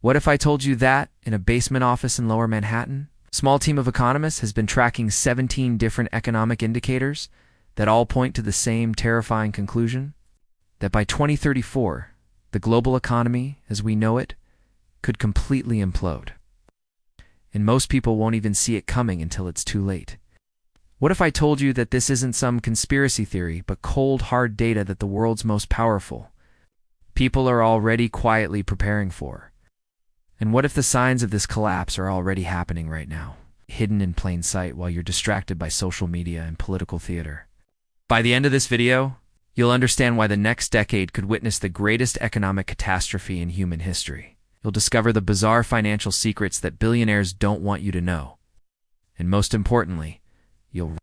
What if I told you that, in a basement office in Lower Manhattan, a small team of economists has been tracking 17 different economic indicators that all point to the same terrifying conclusion? That by 2034, the global economy, as we know it, could completely implode. And most people won't even see it coming until it's too late. What if I told you that this isn't some conspiracy theory, but cold, hard data that the world's most powerful people are already quietly preparing for? And what if the signs of this collapse are already happening right now, hidden in plain sight while you're distracted by social media and political theater? By the end of this video, you'll understand why the next decade could witness the greatest economic catastrophe in human history. You'll discover the bizarre financial secrets that billionaires don't want you to know. And most importantly, you'll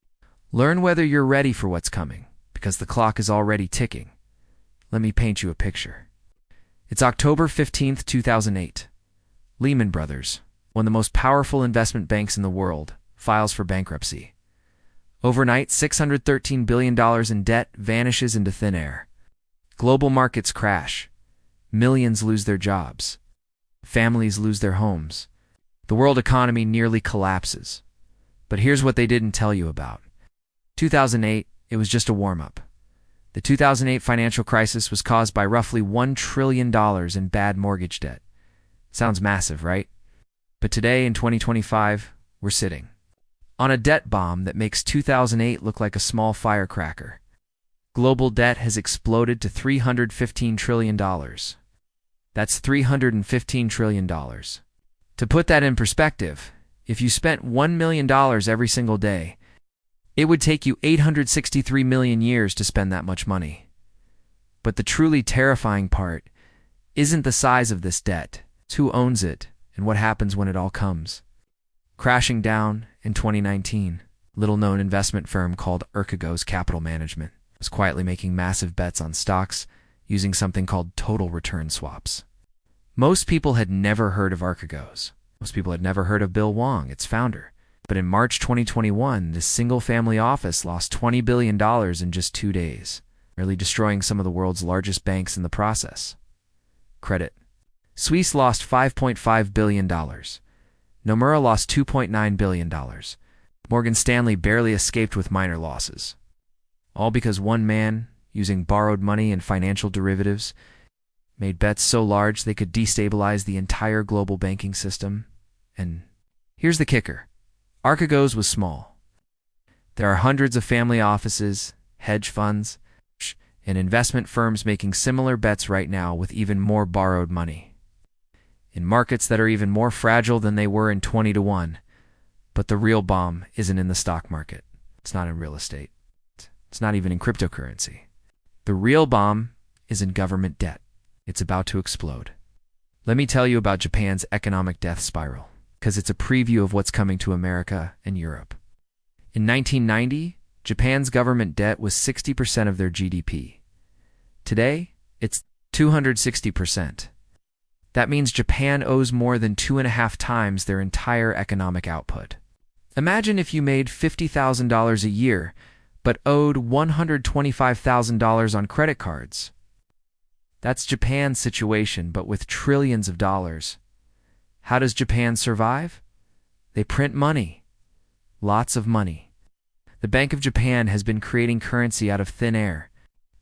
learn whether you're ready for what's coming, because the clock is already ticking. Let me paint you a picture. It's October 15th, 2008. Lehman Brothers, one of the most powerful investment banks in the world, files for bankruptcy. Overnight, $613 billion in debt vanishes into thin air. Global markets crash. Millions lose their jobs. Families lose their homes. The world economy nearly collapses. But here's what they didn't tell you about. 2008, it was just a warm-up. The 2008 financial crisis was caused by roughly $1 trillion in bad mortgage debt. Sounds massive, right? But today, in 2025, we're sitting on a debt bomb that makes 2008 look like a small firecracker. Global debt has exploded to $315 trillion. That's $315 trillion. To put that in perspective, if you spent $1 million every single day, it would take you 863 million years to spend that much money. But the truly terrifying part isn't the size of this debt. It's who owns it and what happens when it all comes. Crashing down in 2019, a little-known investment firm called Archegos Capital Management was quietly making massive bets on stocks using something called total return swaps. Most people had never heard of Archegos. Most people had never heard of Bill Wong, its founder. But in March 2021, this single-family office lost $20 billion in just 2 days, nearly destroying some of the world's largest banks in the process. Credit Suisse lost $5.5 billion. Nomura lost $2.9 billion. Morgan Stanley barely escaped with minor losses. All because one man, using borrowed money and financial derivatives, made bets so large they could destabilize the entire global banking system. And here's the kicker. Archegos was small. There are hundreds of family offices, hedge funds, and investment firms making similar bets right now with even more borrowed money, in markets that are even more fragile than they were in 20-1. But the real bomb isn't in the stock market. It's not in real estate. It's not even in cryptocurrency. The real bomb is in government debt. It's about to explode. Let me tell you about Japan's economic death spiral, because it's a preview of what's coming to America and Europe. In 1990, Japan's government debt was 60% of their GDP. Today, it's 260%. That means Japan owes more than 2.5 times their entire economic output. Imagine if you made $50,000 a year, but owed $125,000 on credit cards. That's Japan's situation, but with trillions of dollars. How does Japan survive? They print money. Lots of money. The Bank of Japan has been creating currency out of thin air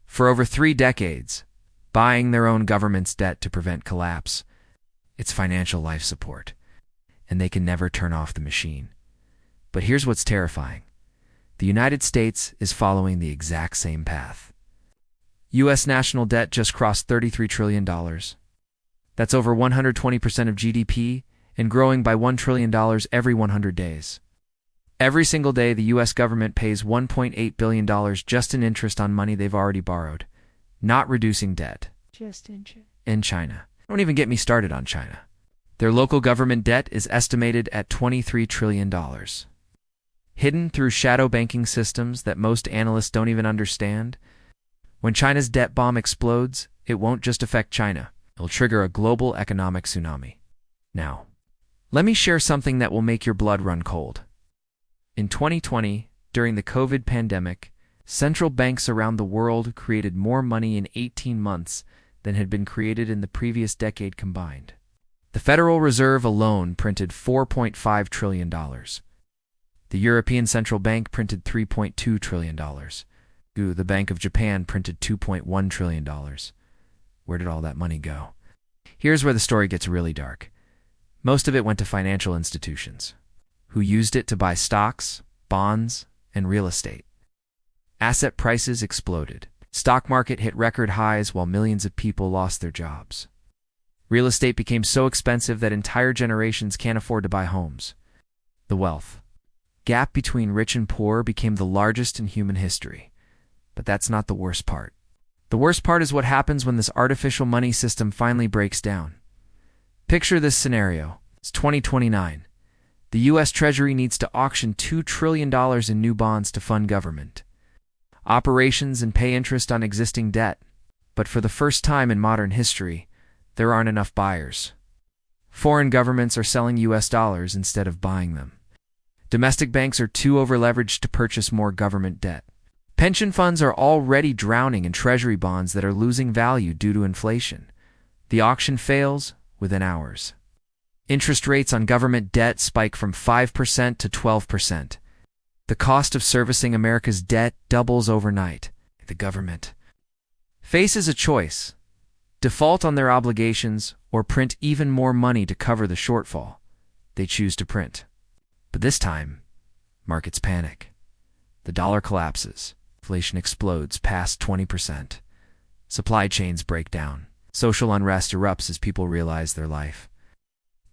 for over 3 decades, buying their own government's debt to prevent collapse. It's financial life support, and they can never turn off the machine. But here's what's terrifying. The United States is following the exact same path. U.S. national debt just crossed $33 trillion. That's over 120% of GDP and growing by $1 trillion every 100 days. Every single day, the U.S. government pays $1.8 billion just in interest on money they've already borrowed, not reducing debt. Just interest. In China. Don't even get me started on China. Their local government debt is estimated at $23 trillion. Hidden through shadow banking systems that most analysts don't even understand, when China's debt bomb explodes, it won't just affect China. It'll trigger a global economic tsunami. Now, let me share something that will make your blood run cold. In 2020, during the COVID pandemic, central banks around the world created more money in 18 months than had been created in the previous decade combined. The Federal Reserve alone printed $4.5 trillion. The European Central Bank printed $3.2 trillion. The Bank of Japan printed $2.1 trillion. Where did all that money go? Here's where the story gets really dark. Most of it went to financial institutions, who used it to buy stocks, bonds, and real estate. Asset prices exploded. Stock market hit record highs while millions of people lost their jobs. Real estate became so expensive that entire generations can't afford to buy homes. The wealth gap between rich and poor became the largest in human history. But that's not the worst part. The worst part is what happens when this artificial money system finally breaks down. Picture this scenario. It's 2029. The U.S. Treasury needs to auction $2 trillion in new bonds to fund government operations and pay interest on existing debt. But for the first time in modern history, there aren't enough buyers. Foreign governments are selling U.S. dollars instead of buying them. Domestic banks are too overleveraged to purchase more government debt. Pension funds are already drowning in treasury bonds that are losing value due to inflation. The auction fails within hours. Interest rates on government debt spike from 5% to 12%. The cost of servicing America's debt doubles overnight. The government faces a choice: default on their obligations or print even more money to cover the shortfall. They choose to print. But this time, markets panic. The dollar collapses. Inflation explodes past 20%. Supply chains break down. Social unrest erupts as people realize their life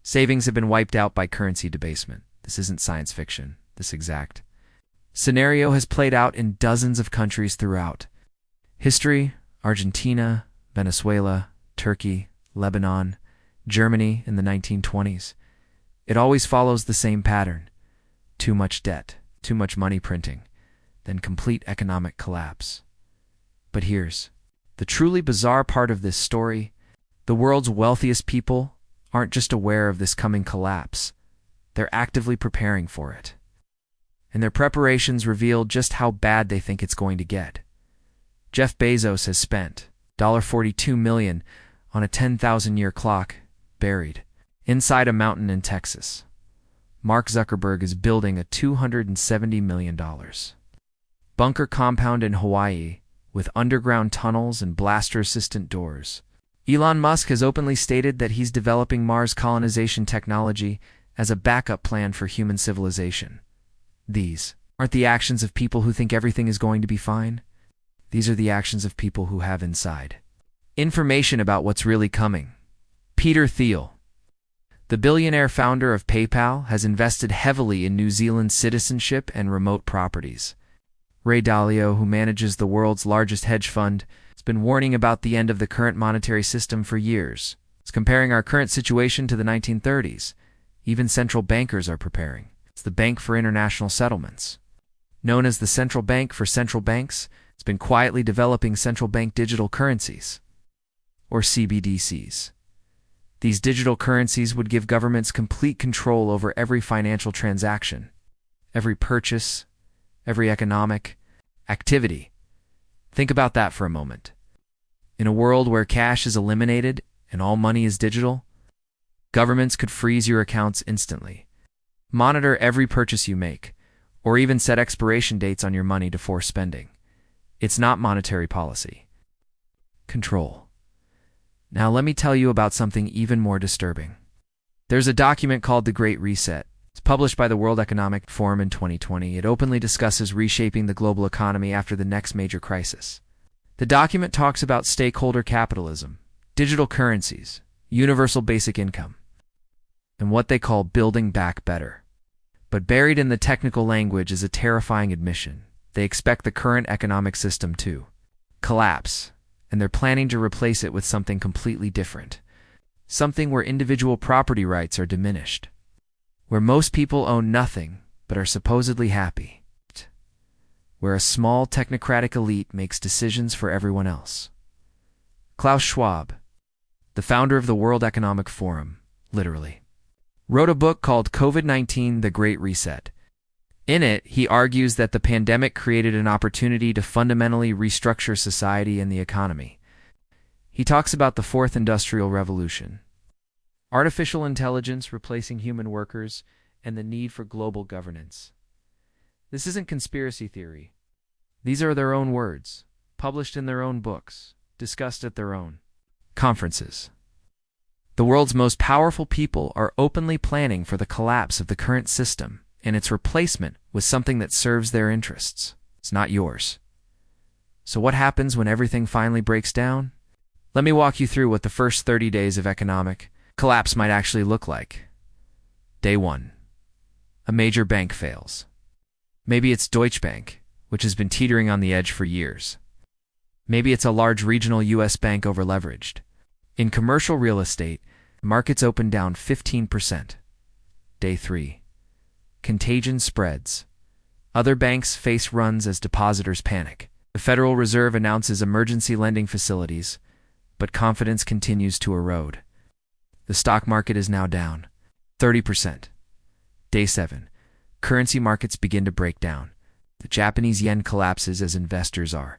savings have been wiped out by currency debasement. This isn't science fiction. This exact scenario has played out in dozens of countries throughout history: Argentina, Venezuela, Turkey, Lebanon, Germany in the 1920s. It always follows the same pattern: too much debt, too much money printing, then complete economic collapse. But here's the truly bizarre part of this story. The world's wealthiest people aren't just aware of this coming collapse. They're actively preparing for it. And their preparations reveal just how bad they think it's going to get. Jeff Bezos has spent $42 million on a 10,000-year clock buried inside a mountain in Texas. Mark Zuckerberg is building a $270 million bunker compound in Hawaii with underground tunnels and blaster-resistant doors. Elon Musk has openly stated that he's developing Mars colonization technology as a backup plan for human civilization. These aren't the actions of people who think everything is going to be fine. These are the actions of people who have inside information about what's really coming. Peter Thiel, the billionaire founder of PayPal, has invested heavily in New Zealand's citizenship and remote properties. Ray Dalio, who manages the world's largest hedge fund, has been warning about the end of the current monetary system for years. It's comparing our current situation to the 1930s. Even central bankers are preparing. It's the Bank for International Settlements. Known as the Central Bank for Central Banks, it's been quietly developing central bank digital currencies, or CBDCs. These digital currencies would give governments complete control over every financial transaction, every purchase, every economic activity. Think about that for a moment. In a world where cash is eliminated and all money is digital, governments could freeze your accounts instantly, monitor every purchase you make, or even set expiration dates on your money to force spending. It's not monetary policy. Control. Now let me tell you about something even more disturbing. There's a document called The Great Reset. It's published by the World Economic Forum in 2020. It openly discusses reshaping the global economy after the next major crisis. The document talks about stakeholder capitalism, digital currencies, universal basic income, and what they call building back better. But buried in the technical language is a terrifying admission. They expect the current economic system to collapse, and they're planning to replace it with something completely different. Something where individual property rights are diminished, where most people own nothing but are supposedly happy, where a small technocratic elite makes decisions for everyone else. Klaus Schwab, the founder of the World Economic Forum, literally, wrote a book called COVID-19: The Great Reset. In it, he argues that the pandemic created an opportunity to fundamentally restructure society and the economy. He talks about the Fourth Industrial Revolution, Artificial intelligence replacing human workers, and the need for global governance. This isn't conspiracy theory. These are their own words, published in their own books, discussed at their own conferences. The world's most powerful people are openly planning for the collapse of the current system and its replacement with something that serves their interests. It's not yours. So what happens when everything finally breaks down? Let me walk you through what the first 30 days of economic collapse might actually look like. Day 1. A major bank fails. Maybe it's Deutsche Bank, which has been teetering on the edge for years. Maybe it's a large regional U.S. bank overleveraged. In commercial real estate, markets open down 15%. Day 3. Contagion spreads. Other banks face runs as depositors panic. The Federal Reserve announces emergency lending facilities, but confidence continues to erode. The stock market is now down 30%. Day 7. Currency markets begin to break down. The Japanese yen collapses as investors are